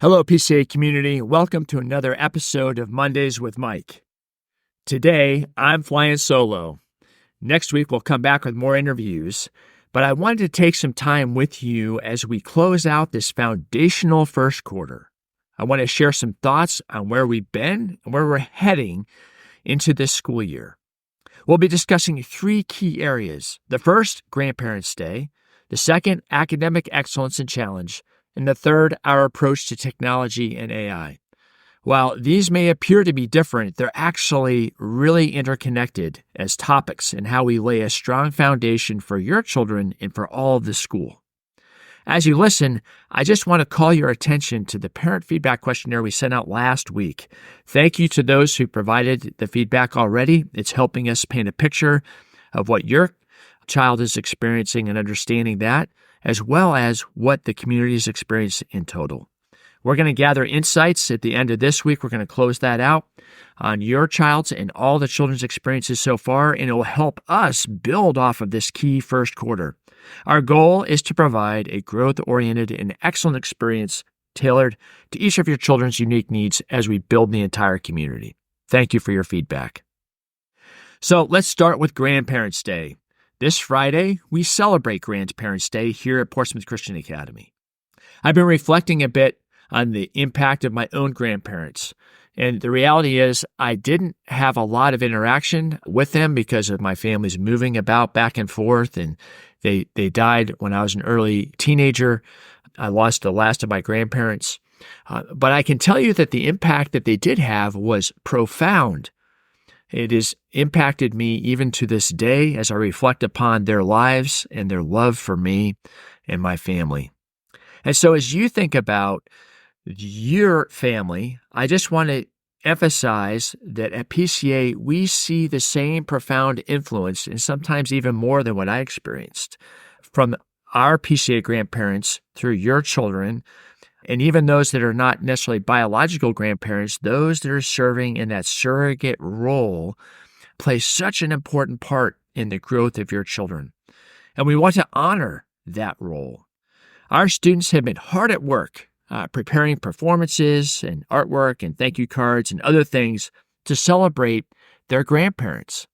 Hello, PCA community. Welcome to another episode of Mondays with Mike. Today, I'm flying solo. Next week, we'll come back with more interviews, but I wanted to take some time with you as we close out this foundational first quarter. I want to share some thoughts on where we've been and where we're heading into this school year. We'll be discussing three key areas. The first, Grandparents' Day. The second, academic excellence and challenge. And the third, our approach to technology and AI. While these may appear to be different, they're actually really interconnected as topics in how we lay a strong foundation for your children and for all of the school. As you listen, I just want to call your attention to the parent feedback questionnaire we sent out last week. Thank you to those who provided the feedback already. It's helping us paint a picture of what your child is experiencing and understanding that, as well as what the community is experiencing in total. We're going to gather insights at the end of this week. We're going to close that out on your child's and all the children's experiences so far, and it will help us build off of this key first quarter. Our goal is to provide a growth-oriented and excellent experience tailored to each of your children's unique needs as we build the entire community. Thank you for your feedback. So let's start with Grandparents' Day. This Friday, we celebrate Grandparents' Day here at Portsmouth Christian Academy. I've been reflecting a bit on the impact of my own grandparents, and the reality is I didn't have a lot of interaction with them because of my family's moving about back and forth, and they died when I was an early teenager. I lost the last of my grandparents, but I can tell you that the impact that they did have was profound. It has impacted me even to this day as I reflect upon their lives and their love for me and my family. And so as you think about your family, I just want to emphasize that at PCA, we see the same profound influence, and sometimes even more than what I experienced, from our PCA grandparents through your children. And even those that are not necessarily biological grandparents, those that are serving in that surrogate role play such an important part in the growth of your children. And we want to honor that role. Our students have been hard at work preparing performances and artwork and thank you cards and other things to celebrate their grandparents.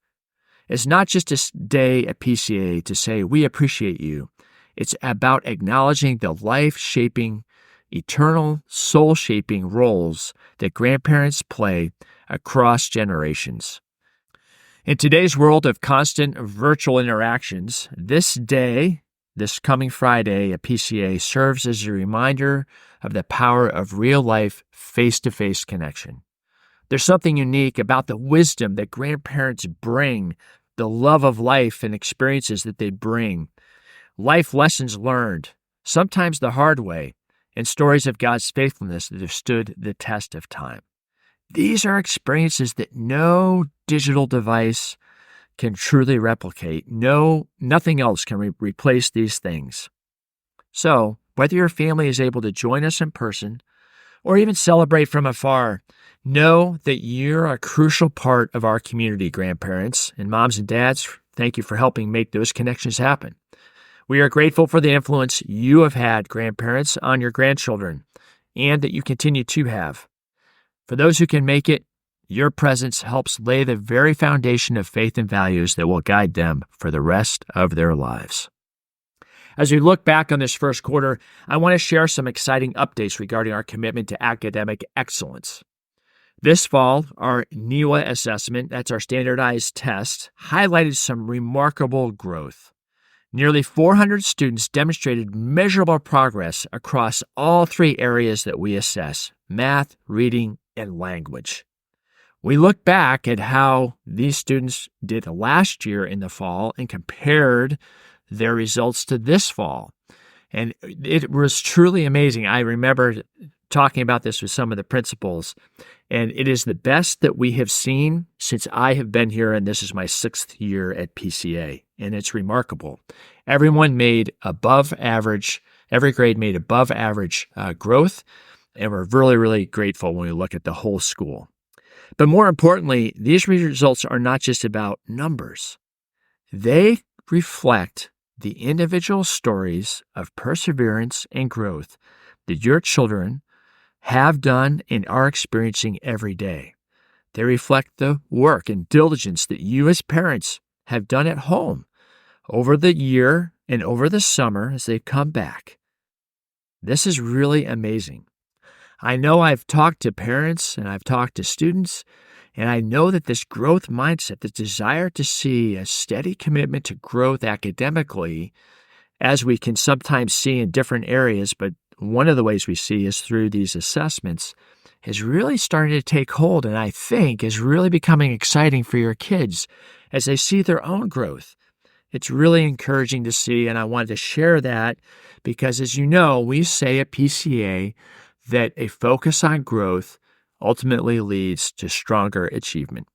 It's not just a day at PCA to say, we appreciate you. It's about acknowledging the life-shaping, eternal, soul-shaping roles that grandparents play across generations. In today's world of constant virtual interactions, this day, this coming Friday at PCA, serves as a reminder of the power of real-life, face-to-face connection. There's something unique about the wisdom that grandparents bring, the love of life and experiences that they bring, life lessons learned, sometimes the hard way, and stories of God's faithfulness that have stood the test of time. These are experiences that no digital device can truly replicate. Nothing else can replace these things. So, whether your family is able to join us in person or even celebrate from afar, know that you're a crucial part of our community, grandparents and moms and dads. Thank you for helping make those connections happen. We are grateful for the influence you have had, grandparents, on your grandchildren, and that you continue to have. For those who can make it, your presence helps lay the very foundation of faith and values that will guide them for the rest of their lives. As we look back on this first quarter, I want to share some exciting updates regarding our commitment to academic excellence. This fall, our NEWA assessment, that's our standardized test, highlighted some remarkable growth. Nearly 400 students demonstrated measurable progress across all three areas that we assess: math, reading, and language. We look back at how these students did last year in the fall and compared their results to this fall. And it was truly amazing. I remember talking about this with some of the principals, and it is the best that we have seen since I have been here, and this is my 6th year at PCA, and it's remarkable. Everyone made above average, every grade made above average growth, and we're really, really grateful when we look at the whole school. But more importantly, these results are not just about numbers. They reflect the individual stories of perseverance and growth that your children have done and are experiencing every day. They reflect the work and diligence that you as parents have done at home over the year and over the summer as they've come back. This is really amazing. I know I've talked to parents and I've talked to students, and I know that this growth mindset, this desire to see a steady commitment to growth academically, as we can sometimes see in different areas, but one of the ways we see is through these assessments, is really starting to take hold, and I think is really becoming exciting for your kids as they see their own growth. It's really encouraging to see, and I wanted to share that because, as you know, we say at PCA that a focus on growth ultimately leads to stronger achievement.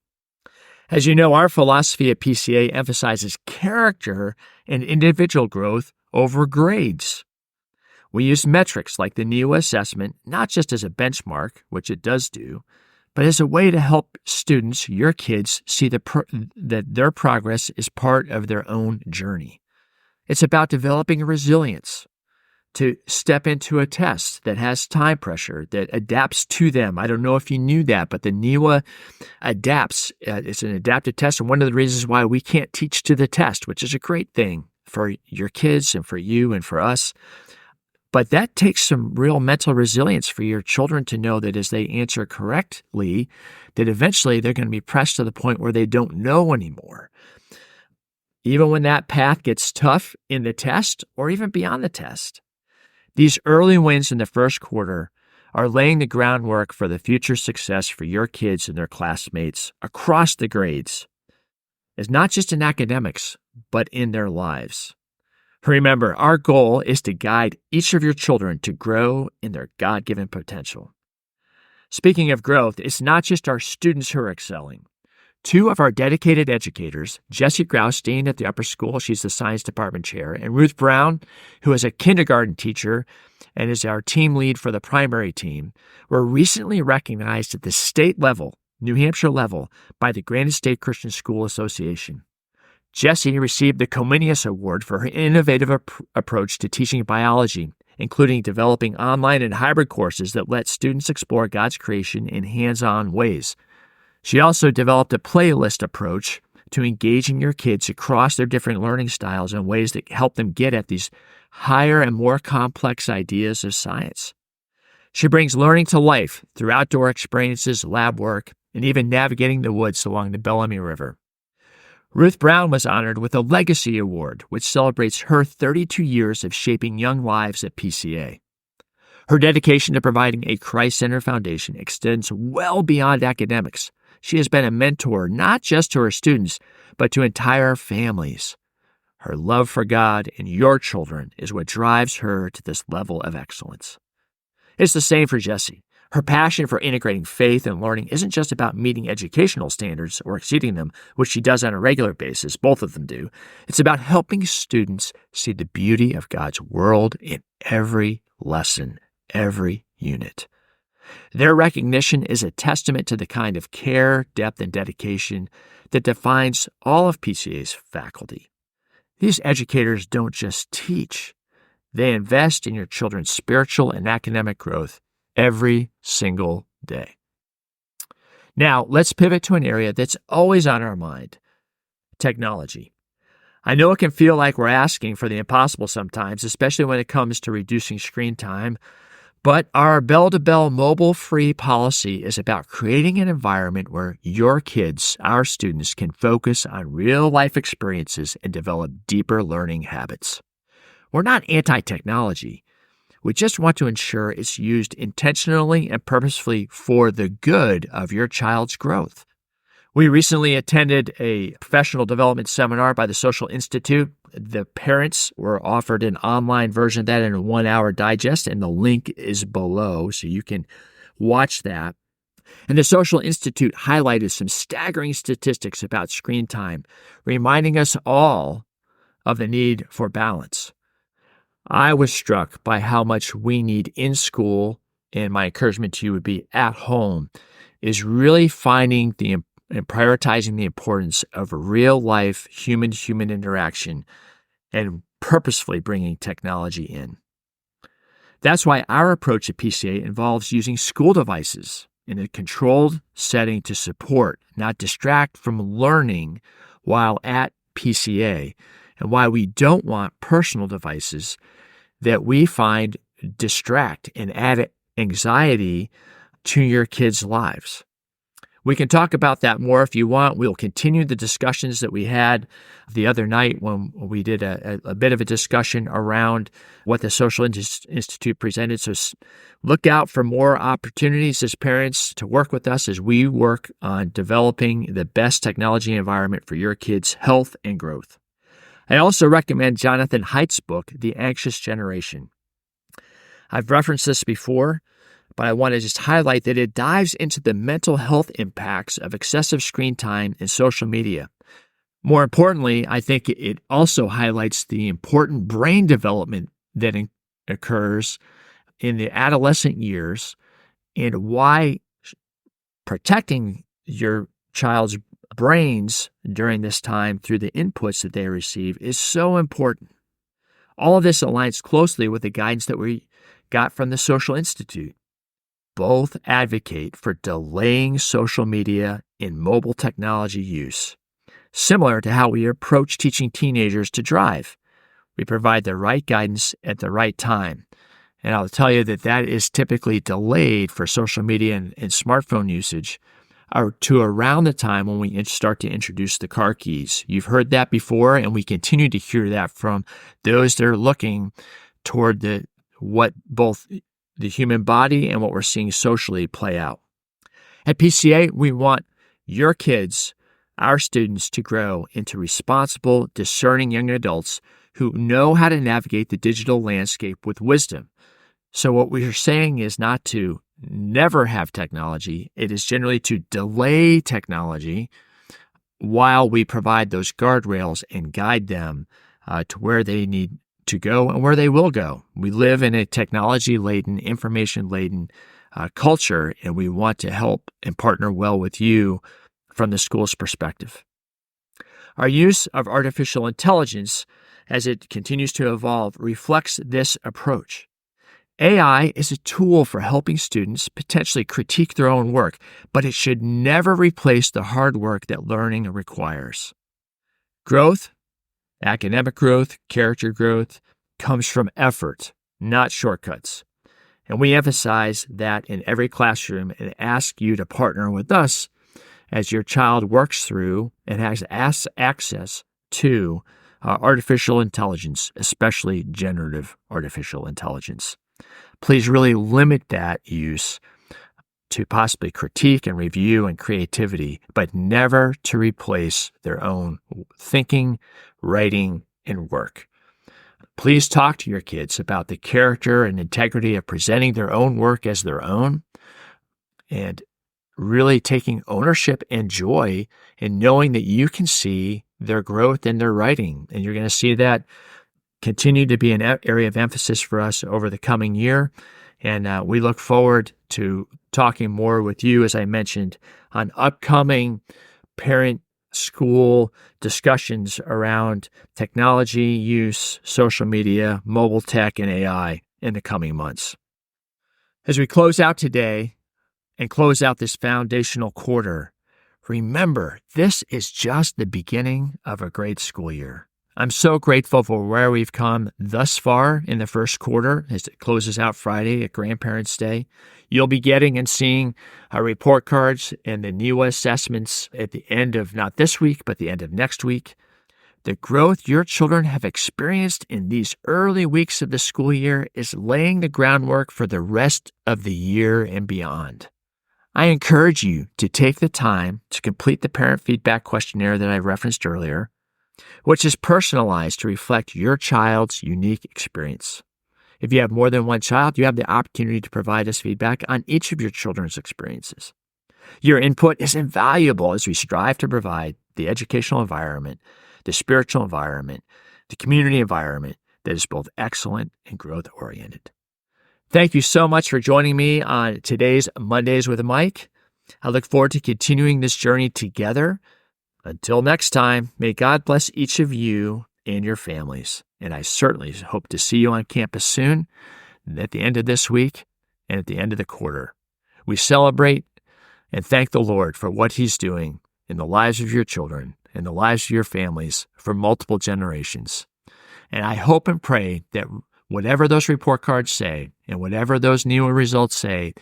As you know, our philosophy at PCA emphasizes character and individual growth over grades. We use metrics like the NEWA assessment, not just as a benchmark, which it does do, but as a way to help students, your kids, see that their progress is part of their own journey. It's about developing resilience to step into a test that has time pressure, that adapts to them. I don't know if you knew that, but the NEWA adapts. It's an adaptive test, and one of the reasons why we can't teach to the test, which is a great thing for your kids and for you and for us. But that takes some real mental resilience for your children to know that as they answer correctly, that eventually they're going to be pressed to the point where they don't know anymore. Even when that path gets tough in the test or even beyond the test. These early wins in the first quarter are laying the groundwork for the future success for your kids and their classmates across the grades. It's not just in academics, but in their lives. Remember, our goal is to guide each of your children to grow in their God-given potential. Speaking of growth, it's not just our students who are excelling. Two of our dedicated educators, Jessie Graustein at the upper school, she's the science department chair, and Ruth Brown, who is a kindergarten teacher and is our team lead for the primary team, were recently recognized at the state level, New Hampshire level, by the Granite State Christian School Association. Jessie received the Comenius Award for her innovative approach to teaching biology, including developing online and hybrid courses that let students explore God's creation in hands-on ways. She also developed a playlist approach to engaging your kids across their different learning styles in ways that help them get at these higher and more complex ideas of science. She brings learning to life through outdoor experiences, lab work, and even navigating the woods along the Bellamy River. Ruth Brown was honored with a Legacy Award, which celebrates her 32 years of shaping young lives at PCA. Her dedication to providing a Christ-centered foundation extends well beyond academics. She has been a mentor not just to her students, but to entire families. Her love for God and your children is what drives her to this level of excellence. It's the same for Jessie. Her passion for integrating faith and learning isn't just about meeting educational standards or exceeding them, which she does on a regular basis, both of them do. It's about helping students see the beauty of God's world in every lesson, every unit. Their recognition is a testament to the kind of care, depth, and dedication that defines all of PCA's faculty. These educators don't just teach. They invest in your children's spiritual and academic growth every single day. Now, let's pivot to an area that's always on our mind, technology. I know it can feel like we're asking for the impossible sometimes, especially when it comes to reducing screen time, but our bell-to-bell mobile-free policy is about creating an environment where your kids, our students, can focus on real-life experiences and develop deeper learning habits. We're not anti-technology. We just want to ensure it's used intentionally and purposefully for the good of your child's growth. We recently attended a professional development seminar by the Social Institute. The parents were offered an online version of that in a 1-hour digest, and the link is below, so you can watch that. And the Social Institute highlighted some staggering statistics about screen time, reminding us all of the need for balance. I was struck by how much we need in school, and my encouragement to you would be at home, is really finding and prioritizing the importance of real-life human-to-human interaction and purposefully bringing technology in. That's why our approach at PCA involves using school devices in a controlled setting to support, not distract from learning while at PCA, and why we don't want personal devices that we find distract and add anxiety to your kids' lives. We can talk about that more if you want. We'll continue the discussions that we had the other night when we did a bit of a discussion around what the Social Institute presented. So look out for more opportunities as parents to work with us as we work on developing the best technology environment for your kids' health and growth. I also recommend Jonathan Haidt's book, The Anxious Generation. I've referenced this before, but I want to just highlight that it dives into the mental health impacts of excessive screen time and social media. More importantly, I think it also highlights the important brain development that occurs in the adolescent years and why protecting your child's brains during this time through the inputs that they receive is so important. All of this aligns closely with the guidance that we got from the Social Institute. Both advocate for delaying social media and mobile technology use. Similar to how we approach teaching teenagers to drive, we provide the right guidance at the right time. And I'll tell you that is typically delayed for social media and smartphone usage to around the time when we start to introduce the car keys. You've heard that before, and we continue to hear that from those that are looking toward what both the human body and what we're seeing socially play out. At PCA, we want your kids, our students, to grow into responsible, discerning young adults who know how to navigate the digital landscape with wisdom. So what we are saying is not to never have technology. It is generally to delay technology while we provide those guardrails and guide them to where they need to go and where they will go. We live in a technology-laden, information-laden culture, and we want to help and partner well with you from the school's perspective. Our use of artificial intelligence, as it continues to evolve, reflects this approach. AI is a tool for helping students potentially critique their own work, but it should never replace the hard work that learning requires. Growth, academic growth, character growth, comes from effort, not shortcuts. And we emphasize that in every classroom and ask you to partner with us as your child works through and has access to artificial intelligence, especially generative artificial intelligence. Please really limit that use to possibly critique and review and creativity, but never to replace their own thinking, writing, and work. Please talk to your kids about the character and integrity of presenting their own work as their own and really taking ownership and joy in knowing that you can see their growth in their writing. And you're going to see that continue to be an area of emphasis for us over the coming year. And we look forward to talking more with you, as I mentioned, on upcoming parent-school discussions around technology use, social media, mobile tech, and AI in the coming months. As we close out today and close out this foundational quarter, remember, this is just the beginning of a great school year. I'm so grateful for where we've come thus far in the first quarter as it closes out Friday at Grandparents' Day. You'll be getting and seeing our report cards and the new assessments at the end of not this week, but the end of next week. The growth your children have experienced in these early weeks of the school year is laying the groundwork for the rest of the year and beyond. I encourage you to take the time to complete the parent feedback questionnaire that I referenced earlier, which is personalized to reflect your child's unique experience. If you have more than one child, you have the opportunity to provide us feedback on each of your children's experiences. Your input is invaluable as we strive to provide the educational environment, the spiritual environment, the community environment that is both excellent and growth-oriented. Thank you so much for joining me on today's Mondays with Mike. I look forward to continuing this journey together. Until next time, may God bless each of you and your families. And I certainly hope to see you on campus soon. at the end of this week and at the end of the quarter. We celebrate and thank the Lord for what He's doing in the lives of your children, in the lives of your families for multiple generations. And I hope and pray that whatever those report cards say and whatever those new results say,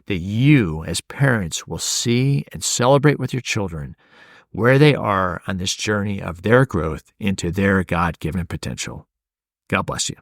that you as parents will see and celebrate with your children where they are on this journey of their growth into their God-given potential. God bless you.